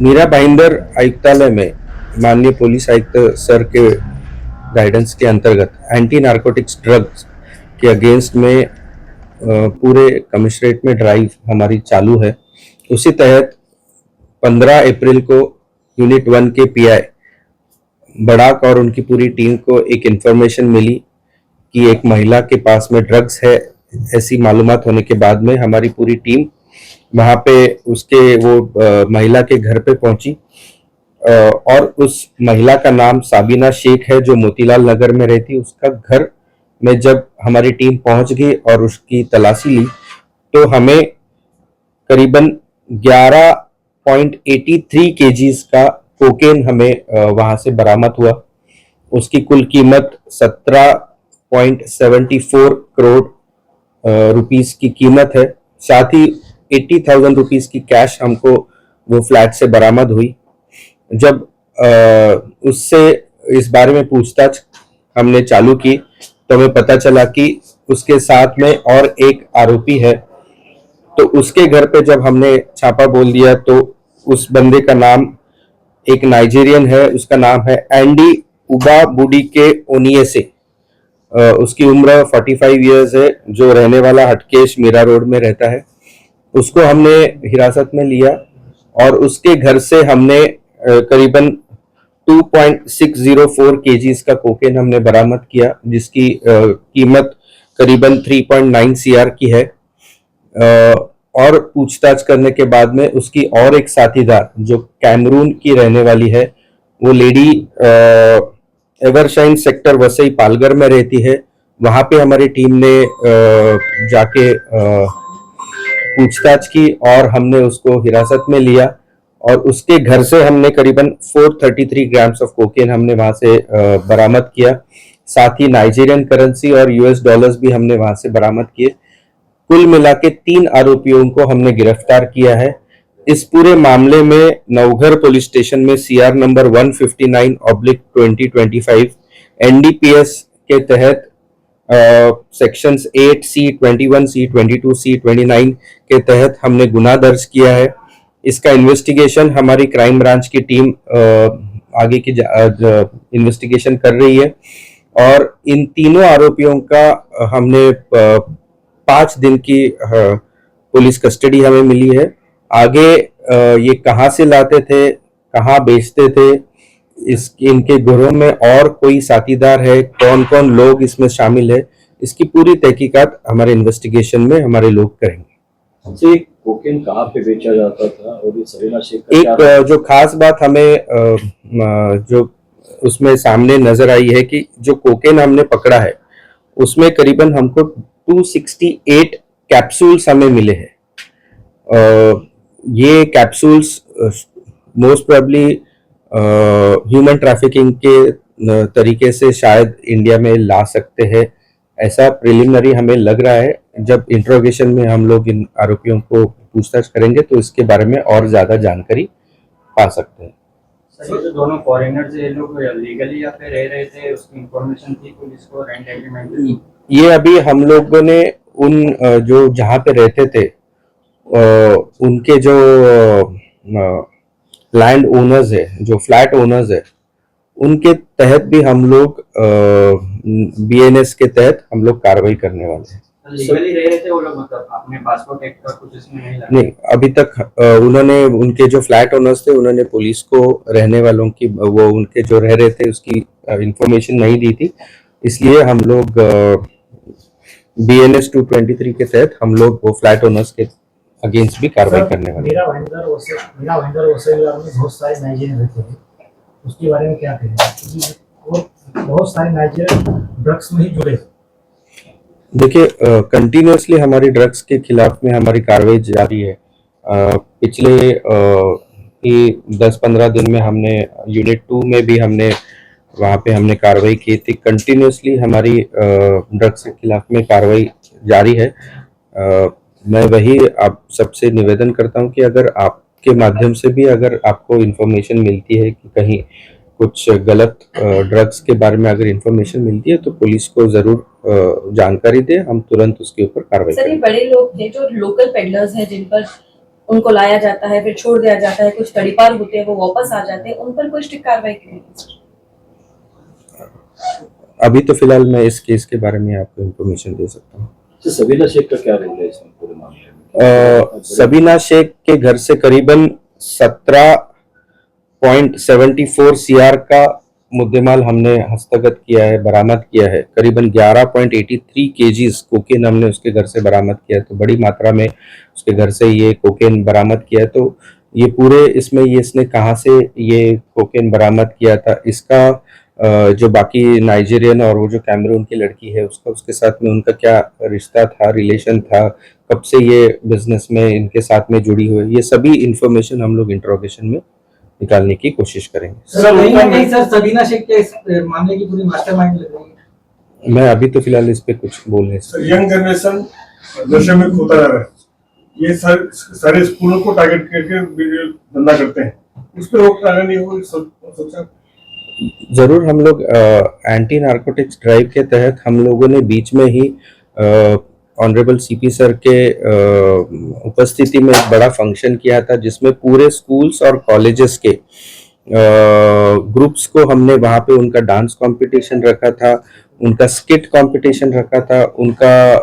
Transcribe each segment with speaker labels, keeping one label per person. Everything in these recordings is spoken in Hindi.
Speaker 1: मीरा भाईंदर आयुक्तालय में माननीय पुलिस आयुक्त सर के गाइडेंस के अंतर्गत एंटी नारकोटिक्स ड्रग्स के अगेंस्ट में पूरे कमिश्नरेट में ड्राइव हमारी चालू है। उसी तहत 15 अप्रैल को यूनिट 1 के पीआई बड़ाक और उनकी पूरी टीम को एक इंफॉर्मेशन मिली कि एक महिला के पास में ड्रग्स है। ऐसी मालूमात होने के बाद में हमारी पूरी टीम वहां पे उसके वो महिला के घर पे पहुंची और उस महिला का नाम साबिना शेख है जो मोतीलाल नगर में रहती। उसका घर में जब हमारी टीम पहुंच गई और उसकी तलाशी ली तो हमें करीबन 11.83 केजीज का कोकेन हमें वहां से बरामद हुआ। उसकी कुल कीमत 17.74 करोड़ रुपीस की कीमत है। साथ ही 80,000 रुपीस की कैश हमको वो फ्लैट से बरामद हुई। जब उससे इस बारे में पूछताछ हमने चालू की तो हमें पता चला कि उसके साथ में और एक आरोपी है। तो उसके घर पे जब हमने छापा बोल दिया तो उस बंदे का नाम एक नाइजीरियन है, उसका नाम है एंडी उबा बुडी के ओनियसे। उसकी उम्र 45 इयर्स है, जो रहने वाला हटकेश मीरा रोड में रहता है। उसको हमने हिरासत में लिया और उसके घर से हमने करीबन 2.604 केजीज का कोकेन हमने बरामद किया, जिसकी कीमत करीबन 3.9 सीआर की है। और पूछताछ करने के बाद में उसकी और एक साथीदार जो कैमरून की रहने वाली है, वो lady Evershine sector Vasai Palghar में रहती है। वहां पे हमारी टीम ने जाके पूछताछ की और हमने उसको हिरासत में लिया और उसके घर से हमने करीबन 433 ग्राम्स ऑफ कोकेन हमने वहां से बरामद किया। साथ ही नाइजीरियन करेंसी और यूएस डॉलर्स भी हमने वहां से बरामद किए। कुल मिला के 3 आरोपियों को हमने गिरफ्तार किया है। इस पूरे मामले में नवघर पुलिस स्टेशन में सीआर नंबर 159/2025 एनडीपीएस के तहत सेक्शंस 8C, 21C, 22C, 29 के तहत हमने गुना दर्ज किया है। इसका इन्वेस्टिगेशन हमारी क्राइम ब्रांच की टीम आगे की इन्वेस्टिगेशन कर रही है और इन तीनों आरोपियों का हमने 5 दिन की पुलिस कस्टडी हमें मिली है। आगे ये कहाँ से लाते थे, कहाँ बेचते थे, इनके घरों में और कोई साथीदार है, कौन कौन लोग इसमें शामिल है, इसकी पूरी तहकीकात हमारे इन्वेस्टिगेशन में हमारे लोग करेंगे।
Speaker 2: कोकेन कहाँ पे बेचा जाता था और ये सरीना शेख का
Speaker 1: एक जो खास बात हमें जो उसमें सामने नजर आई है कि जो कोकेन हमने पकड़ा है उसमें करीबन हमको 268 कैप्सूल्स हमें मिले हैं। ये capsules most probably human trafficking के तरीके से शायद इंडिया में ला सकते हैं, ऐसा प्रिलिमिनरी हमें लग रहा है। जब इंट्रोगेशन में हम लोग इन आरोपियों को पूछताछ करेंगे तो इसके बारे में और ज्यादा जानकारी पा सकते हैं।
Speaker 3: सर, ये जो दोनों फॉरेनर्स ये लोग लीगली यहाँ पे रह रहे थे, उसकी इंफॉर्मेशन थी पुलिस को, रेंट एग्रीमेंट?
Speaker 1: ये अभी हम लोगों ने उन जो जहाँ पे रहते थे उनके जो लैंड ओनर्स है, जो फ्लैट ओनर्स है, उनके तहत भी हम लोग बीएनएस के तहत हम लोग कार्रवाई करने वाले हैं।
Speaker 3: लीगली रह रहे थे वो लोग, मतलब अपने पासपोर्ट एक्ट का कुछ इसमें नहीं लगा?
Speaker 1: नहीं, अभी तक उन्होंने उनके जो फ्लैट ओनर्स थे उन्होंने पुलिस को रहने वालों की वो उनके जो रह रहे थे उसकी इंफॉर्मेशन नहीं दी थी, इसलिए हम लोग BNS 223 के तहत हम लोग वो फ्लैट ओनर्स के अगेंस्ट भी कार्रवाई करने वाले हैं।
Speaker 4: मीरा भाईंदर वसईवाला में बहुत सारे नाइजीरियन रहते हैं, उसके बारे में क्या कहेंगे? और बहुत सारे नाइजीरियन ड्रग्स में ही जुड़े।
Speaker 1: देखिए, कंटिन्यूसली हमारी ड्रग्स के खिलाफ में हमारी कार्रवाई जारी है। पिछले 10-15 दिन में हमने यूनिट 2 में भी हमने वहाँ पे हमने कार्रवाई की थी। कंटिन्यूसली हमारी ड्रग्स के खिलाफ में कार्रवाई जारी है। मैं वही आप सबसे निवेदन करता हूँ कि अगर आपके माध्यम से भी अगर आपको इन्फॉर्मेशन मिलती है कि कहीं कुछ गलत ड्रग्स के बारे में अगर इन्फॉर्मेशन मिलती है तो पुलिस को जरूर जानकारी दे, हम तुरंत उसके ऊपर कार्रवाई करें।
Speaker 5: सर, ये बड़े लोग थे जो लोकल पेडलर्स हैं जिन पर उनको लाया जाता है, फिर छोड़ दिया जाता है, कुछ तड़ीपार होते हैं वो वापस आ जाते हैं, उन पर कोई स्ट्रिक्ट कार्रवाई की नहीं है?
Speaker 1: अभी तो फिलहाल मैं इस केस के बारे में आपको इन्फॉर्मेशन दे सकता हूँ।
Speaker 2: तो सबीना शेख का क्या रोल है इसमें पूरे मामले में?
Speaker 1: सबीना शेख के घर से करीबन 17.74 CR का मुद्देमाल हमने हस्तगत किया है, बरामद किया है। करीबन 11.83 kgs कोकेन हमने उसके घर से बरामद किया है। तो बड़ी मात्रा में उसके घर से ये कोकेन बरामद किया है। तो ये पूरे इसमें ये इसने कहाँ से ये कोकेन बरामद किया था, इसका जो बाकी नाइजीरियन और वो जो कैमरून की लड़की है उसका उसके साथ में उनका क्या रिश्ता था, रिलेशन था, कब से ये बिजनेस में इनके साथ में जुड़ी हुई है, ये सभी इंफॉर्मेशन हम लोग इंट्रोगेशन में निकालने की कोशिश करेंगे।
Speaker 4: सर कहीं ना कहीं सर सबीना शेख के इस मामले की पूरी मास्टरमाइंड लग रही है।
Speaker 1: मैं अभी तो फिलहाल इस पे कुछ बोल नहीं सकता।
Speaker 6: यंग जनरेशन नशे में खोता जा रहा है, ये सारे स्कूलों को टारगेट करके धंधा करते हैं, उस पर रोक नहीं हो सोचा?
Speaker 1: जरूर हम लोग एंटी नारकोटिक्स ड्राइव के तहत हम लोगों ने बीच में ही ऑनरेबल सीपी सर के उपस्थिति में एक बड़ा फंक्शन किया था, जिसमें पूरे स्कूल्स और कॉलेजेस के ग्रुप्स को हमने वहाँ पे उनका डांस कंपटीशन रखा था, उनका स्किट कंपटीशन रखा था, उनका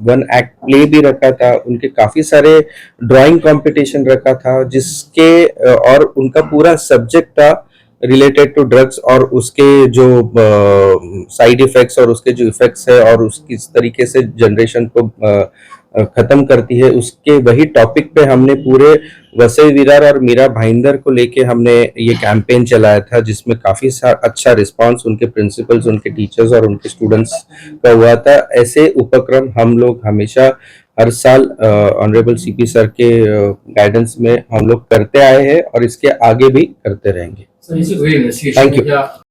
Speaker 1: वन एक्ट प्ले भी रखा था, उनके काफी सारे ड्राइंग कंपटीशन रखा था, जिसके और उनका पूरा सब्जेक्ट था रिलेटेड टू ड्रग्स और उसके जो साइड इफेक्ट्स और उसके जो इफेक्ट्स है और उस किस तरीके से जनरेशन को खत्म करती है, उसके वही टॉपिक पे हमने पूरे वसई विरार और मीरा भाईंदर को लेके हमने ये कैंपेन चलाया था, जिसमें काफी अच्छा रिस्पांस उनके प्रिंसिपल्स, उनके टीचर्स और उनके स्टूडेंट्स का हुआ था। ऐसे उपक्रम हम लोग हमेशा हर साल ऑनरेबल सीपी सर के गाइडेंस में हम लोग करते आए हैं और इसके आगे भी करते रहेंगे।
Speaker 7: सर इसी हुई
Speaker 1: Thank you.
Speaker 7: क्या